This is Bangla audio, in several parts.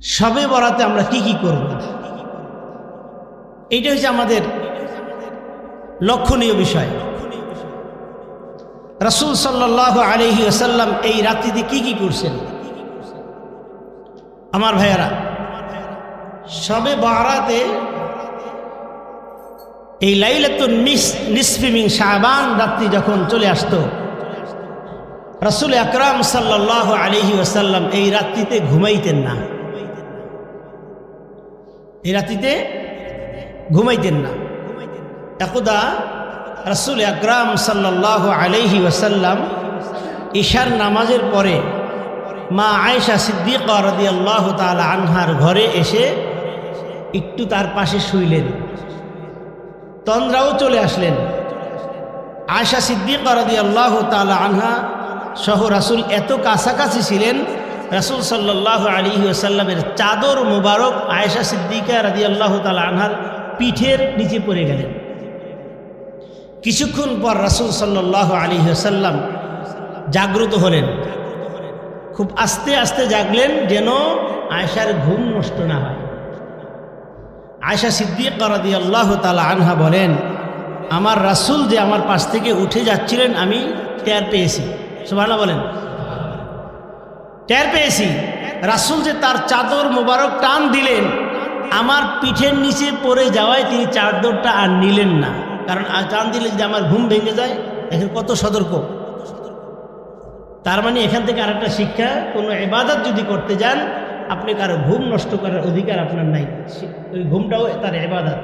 শবে বরাতে আমরা কি কি করব, এইটা হচ্ছে আমাদের লক্ষণীয় বিষয়। রাসূল সাল্লাল্লাহু আলাইহি ওয়াসাল্লাম এই রাত্রিতে কি কি করছেন? আমার ভাইয়ারা, শবে বরাতে এই লাইলাতুন নিসফি মিন শাবান রাত্রি যখন চলে আসতো, রাসূল আকরাম সাল্লাল্লাহু আলাইহি ওয়াসাল্লাম এই রাত্রিতে ঘুমাইতেন না। এই রাত্রিতে ঘুমাইতেন না। একদা রাসূল আকরাম সাল্লাল্লাহু আলাইহি ওয়াসাল্লাম ইশার নামাজের পরে মা আয়েশা সিদ্দিকা রাদিয়াল্লাহু তাআলা আনহার ঘরে এসে একটু তার পাশে শুইলেন। তন্দ্রাও চলে আসলেন। আয়েশা সিদ্দিকা রাদিয়াল্লাহু তাআলা আনহা সহ রাসূল এত কাছাকাছি ছিলেন, রাসূল সাল্লাল্লাহু আলাইহি ওয়াসাল্লামের চাদর মুবারক আয়েশা সিদ্দিকা রাদিয়াল্লাহু তাআলা আনহার পিঠের নিচে পড়ে গেলেন। কিছুক্ষণ পর রাসূল সাল্লাল্লাহু আলাইহি ওয়াসাল্লাম জাগ্রত হলেন। খুব আস্তে আস্তে জাগলেন যেন আয়েশার ঘুম নষ্ট না হয়। আয়েশা সিদ্দিকা রাদিয়াল্লাহু তাআলা আনহা বলেন, আমার রাসূল যে আমার পাশ থেকে উঠে যাচ্ছিলেন আমি টের পেয়েছি। সুবহানাল্লাহ বলেন। টের পেয়েছি রাসূল যে তার চাদর মোবারক টান দিলেন, আমার পিঠের নিচে পড়ে যাওয়ায় তিনি চাদরটা আর নিলেন না। কারণ টান দিলে যদি আমার ঘুম ভেঙে যায়, এখন কত সতর্ক। তার মানে এখান থেকে আরেকটা শিক্ষা, কোনো ইবাদত যদি করতে যান আপনি কারো ঘুম নষ্ট করার অধিকার আপনার নাই। ওই ঘুমটাও তার ইবাদত।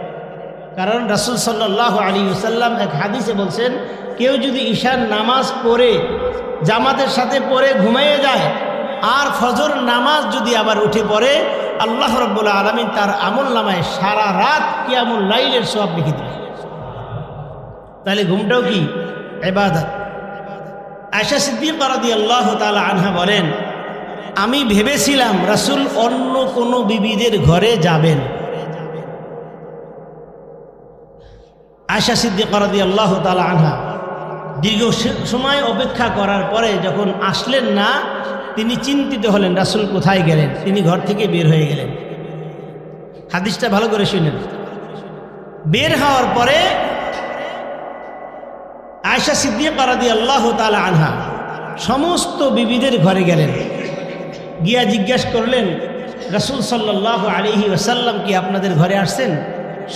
কারণ রাসূল সাল্লাল্লাহু আলাইহি ওয়াসাল্লাম এক হাদিসে বলছেন, কেউ যদি ঈশার নামাজ পড়ে জামাতের সাথে পড়ে ঘুমিয়ে যায় আর ফজর নামাজ যদি আবার উঠে পড়ে, আল্লাহ রাব্বুল আলামিন তার আমলনামায় সারা রাত কিয়ামুল লাইলের সওয়াব লিখে দেন। তাহলে ঘুমটাও কি ইবাদত। আয়েশা সিদ্দিকা রাদিয়াল্লাহু তাআলা আনহা বলেন, আমি ভেবেছিলাম রাসূল অন্য কোনো বিবিদের ঘরে যাবেন। আয়েশা সিদ্দিকা রাদিয়াল্লাহু তাআলা আনহা দীর্ঘ সময় অপেক্ষা করার পরে যখন আসলেন না, তিনি চিন্তিত হলেন রাসূল কোথায় গেলেন। তিনি ঘর থেকে বের হয়ে গেলেন। হাদিসটা ভালো করে শুনেন। বের হওয়ার পরে আয়েশা সিদ্দিকা রাদিয়াল্লাহু তাআলা আনহা সমস্ত বিবিদের ঘরে গেলেন। গিয়া জিজ্ঞাসা করলেন, রাসূল সাল্লাল্লাহু আলাইহি ওয়াসাল্লাম কি আপনাদের ঘরে আসছেন?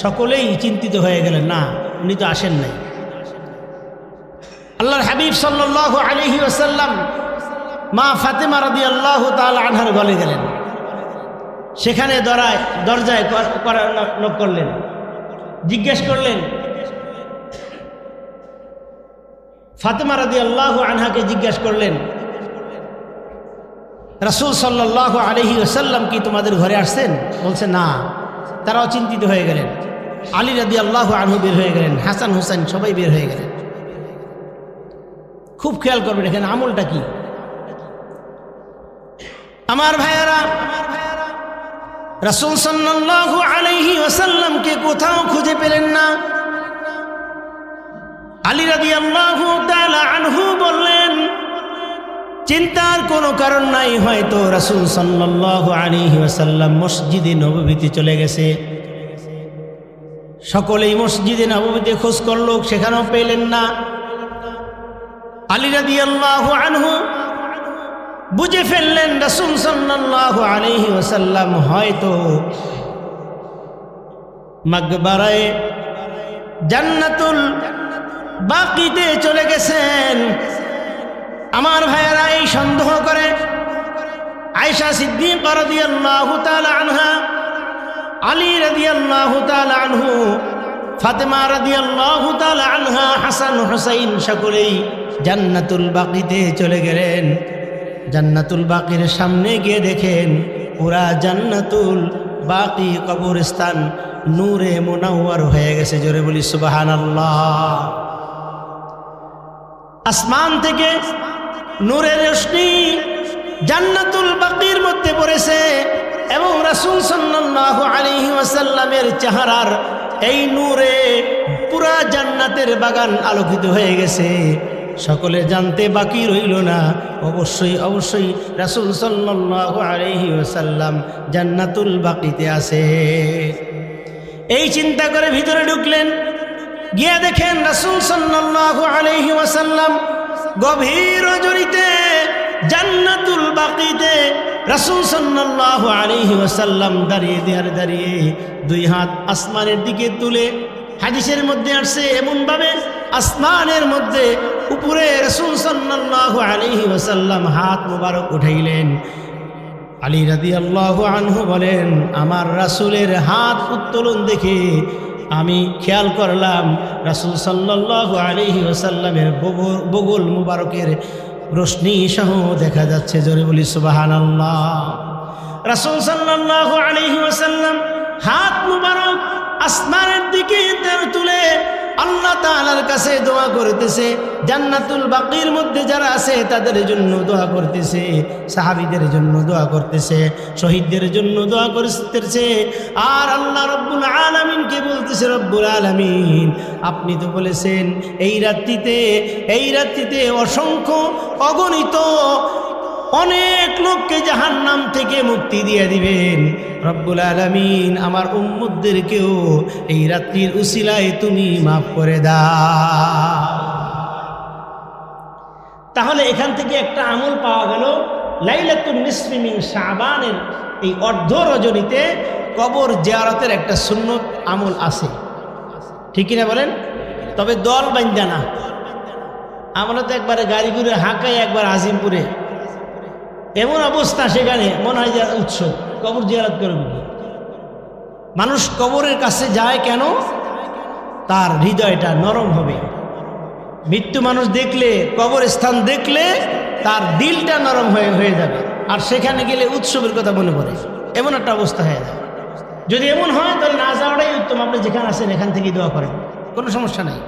সকলেই চিন্তিত হয়ে গেলেন, না উনি তো আসেন নাই। আল্লাহর হাবিব সাল্লাল্লাহু আলাইহি ওয়াসাল্লাম মা ফাতেমা রাদিয়াল্লাহু তাআলা আনহার ঘরে গেলেন। সেখানে দরজায় নক করলেন, জিজ্ঞেস করলেন, ফাতেমা রাদিয়াল্লাহু আনহাকে জিজ্ঞাসা করলেন, রাসূল সাল্লাল্লাহু আলাইহি ওয়াসাল্লাম কি তোমাদের ঘরে আসছেন? বলছে না। তারাও চিন্তিত হয়ে গেলেন। আলী রাদিয়াল্লাহু আনহু বের হয়ে গেলেন, হাসান হুসাইন সবাই বের হয়ে গেলেন। খুব খেয়াল করবেন এখানে আমলটা কি। আমার ভাইয়েরা, রাসূল সাল্লাল্লাহু আলাইহি ওয়াসাল্লামকে কোথাও খুঁজে পেলেন না। আলী রাদিয়াল্লাহু তাআলা আনহু বললেন, চিন্তার কোনো কারণ নাই, হয়তো রাসূল সাল্লাল্লাহু আলাইহি ওয়াসাল্লাম মসজিদে নববীতে চলে গেছে। সকলেই মসজিদে নববীতে খোঁজ করলো, সেখানেও পেলেন না। আলী রাদিয়াল্লাহু আনহু বুঝে ফেললেন রাসূল সাল্লাল্লাহু আলাইহি ওয়াসাল্লাম হয়তো মাকবারায়ে জান্নাতুল বাকিতে চলে গেছেন। আমার ভাইয়েরা, এই সন্দেহ করে আয়েশা সিদ্দিকা রাদিয়াল্লাহু তাআলা আনহা, আলী রাদিয়াল্লাহু তাআলা আনহু, ফাতেমা রাদিয়াল্লাহু তাআলা আনহা, হাসান হুসাইন সকলেই জান্নাতুল বাকিতে চলে গেলেন। জান্নাতুল বাকির সামনে গিয়ে দেখেন পুরা জান্নাতুল বাকি কবরস্থান নূরে মুনাওয়ার হয়ে গেছে। জোরে বলি সুবহানাল্লাহ। আসমান থেকে নূরের রোশনি জান্নাতুল বাকির মধ্যে পড়েছে এবং রাসূল সাল্লাল্লাহু আলাইহি ওয়াসাল্লামের চেহারার এই নূরে পুরা জান্নাতের বাগান আলোকিত হয়ে গেছে। সকলে জানতে বাকি রইল না, অবশ্যই অবশ্যই রাসূল সাল্লাল্লাহু আলাইহি ওয়াসাল্লাম জান্নাতুল বাকিতে আছে। এই চিন্তা করে ভিতরে ঢুকলেন, গিয়ে দেখেন রাসূল সাল্লাল্লাহু আলাইহি ওয়াসাল্লাম গভীর রজনীতে জান্নাতুল বাকিতে রাসূল সাল্লাল্লাহু আলাইহি ওয়াসাল্লাম দাঁড়িয়ে দুই হাত আসমানের দিকে তুলে, হাদিসের মধ্যে আসছে এমনভাবে আসমানের মধ্যে উপরে রাসূল সাল্লাল্লাহু আলাইহি ওয়াসাল্লাম হাত মোবারক উঠাইলেন। আলী রাদিয়াল্লাহু আনহু বলেন, আমার রাসূলের হাত উত্তোলন দেখে আমি খেয়াল করলাম রাসূল সাল্লাল্লাহু আলাইহি ওয়াসাল্লামের বগল মুবারকের রোশনি সহ দেখা যাচ্ছে। জোরে বলি সুবহানাল্লাহ। রাসূল সাল্লাল্লাহু আলাইহি ওয়াসাল্লাম হাত মুবারক আসমানের দিকে তুলে আল্লাহ তাআলার কাছে দোয়া করতেছে। জান্নাতুল বাকির মধ্যে যারা আছে তাদের জন্য দোয়া করতেছে, সাহাবীদের জন্য দোয়া করতেছে, শহীদদের জন্য দোয়া করতেছে। আর আল্লাহ রব্বুল আলামিনকে বলতেছে, রব্বুল আলামিন আপনি তো বলেছেন এই রাত্রিতে অসংখ্য অগণিত অনেক লোককে জাহান্নাম থেকে মুক্তি দিয়ে দিবেন। রব্বুল আলামিন আমার উম্মতদেরকেও এই রাত্রির উসিলায় তুমি মাফ করে দাও। তাহলে এখান থেকে একটা আমল পাওয়া গেল, লাইলাতুন নিসফি মিন শাবানের এই অর্ধ রজনীতে কবর জিয়ারতের একটা সুন্নত আমল আছে, ঠিক কিনা বলেন? তবে দল বান্ধা না। আমরা তো একবারে গাড়ি ঘুরে হাঁকাই, একবার আজিমপুরে এমন অবস্থা, সেখানে মনে হয় যে উৎসব, কবর জিয়ারত করবে। মানুষ কবরের কাছে যায় কেন? তার হৃদয়টা নরম হবে। মৃত্যু মানুষ দেখলে, কবরস্থান দেখলে তার দিলটা নরম হয়ে যাবে, আর সেখানে গেলে উৎসবের কথা মনে পড়ে, এমন একটা অবস্থা হয়ে যায়। যদি এমন হয় তাহলে না যাওয়াটাই উত্তম। আপনি যেখানে আছেন এখান থেকেই দোয়া করেন, কোনো সমস্যা নাই।